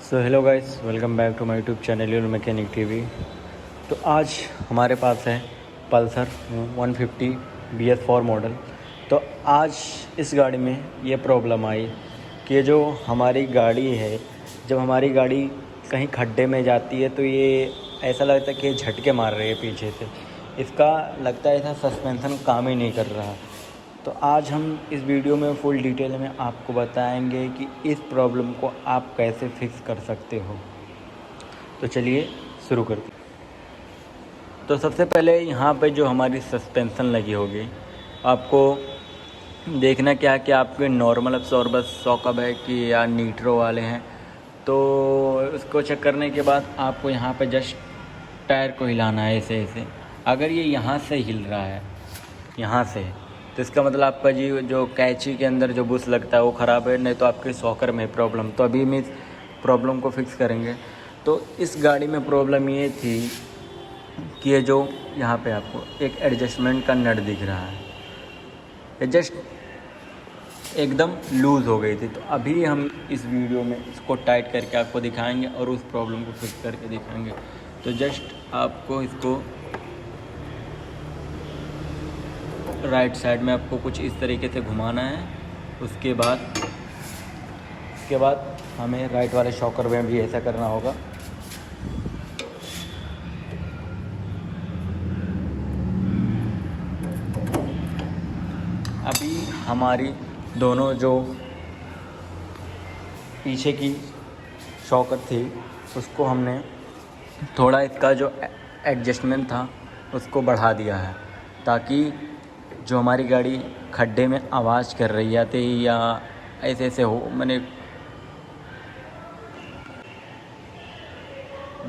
So hello guys, welcome back to my YouTube channel your mechanic TV. तो आज हमारे पास है पल्सर 150 BS4 मॉडल। तो आज इस गाड़ी में ये प्रॉब्लम आई कि जो हमारी गाड़ी है, जब हमारी गाड़ी कहीं खड्डे में जाती है तो ये ऐसा लगता है कि ये झटके मार रही है पीछे से। इसका लगता है ऐसा सस्पेंशन काम ही नहीं कर रहा। तो आज हम इस वीडियो में फुल डिटेल में आपको बताएंगे कि इस प्रॉब्लम को आप कैसे फिक्स कर सकते हो। तो चलिए शुरू करते हैं। तो सबसे पहले यहाँ पे जो हमारी सस्पेंशन लगी होगी, आपको देखना क्या कि आपके नॉर्मल अब्सॉर्बर सॉकअप है कि या नीट्रो वाले हैं। तो उसको चेक करने के बाद आपको यहाँ पे जस्ट टायर को हिलाना है ऐसे ऐसे। अगर ये यहाँ से हिल रहा है, यहाँ से, तो इसका मतलब आपका जी जो कैची के अंदर जो बुश लगता है वो ख़राब है, नहीं तो आपके सॉकर में प्रॉब्लम। तो अभी हम इस प्रॉब्लम को फिक्स करेंगे। तो इस गाड़ी में प्रॉब्लम ये थी कि ये जो यहाँ पे आपको एक एडजस्टमेंट का नट दिख रहा है, ये जस्ट एकदम लूज़ हो गई थी। तो अभी हम इस वीडियो में इसको टाइट करके आपको दिखाएंगे और उस प्रॉब्लम को फिक्स करके दिखाएंगे। तो जस्ट आपको इसको राइट साइड में आपको कुछ इस तरीके से घुमाना है। उसके बाद हमें राइट वाले शॉकर में भी ऐसा करना होगा। अभी हमारी दोनों जो पीछे की शॉकर थी उसको हमने थोड़ा, इसका जो एडजस्टमेंट था उसको बढ़ा दिया है, ताकि जो हमारी गाड़ी खड्डे में आवाज़ कर रही है या ऐसे ऐसे हो, मैंने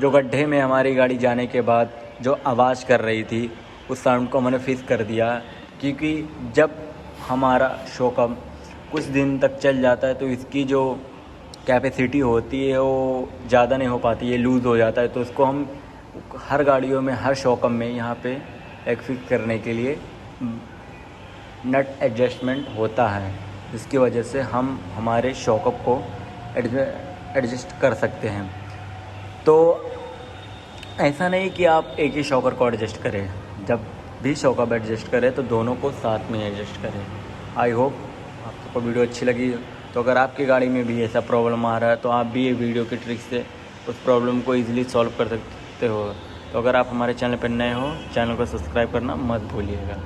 जो गड्ढे में हमारी गाड़ी जाने के बाद जो आवाज़ कर रही थी उस साउंड को मैंने फिक्स कर दिया। क्योंकि जब हमारा शॉकअप कुछ दिन तक चल जाता है तो इसकी जो कैपेसिटी होती है वो ज़्यादा नहीं हो पाती है, लूज़ हो जाता है। तो उसको हम हर गाड़ियों में, हर शॉकअप में यहाँ पे एक फिक्स करने के लिए नट एडजस्टमेंट होता है, जिसकी वजह से हम हमारे शॉकअप को एडजस्ट कर सकते हैं। तो ऐसा नहीं कि आप एक ही शॉकर को एडजस्ट करें, जब भी शॉकअप एडजस्ट करें तो दोनों को साथ में एडजस्ट करें। आई होप आपको वीडियो अच्छी लगी। तो अगर आपकी गाड़ी में भी ऐसा प्रॉब्लम आ रहा है तो आप भी ये वीडियो की ट्रिक से उस प्रॉब्लम को ईजिली सॉल्व कर सकते हो। तो अगर आप हमारे चैनल पर नए हो, चैनल को सब्सक्राइब करना मत भूलिएगा।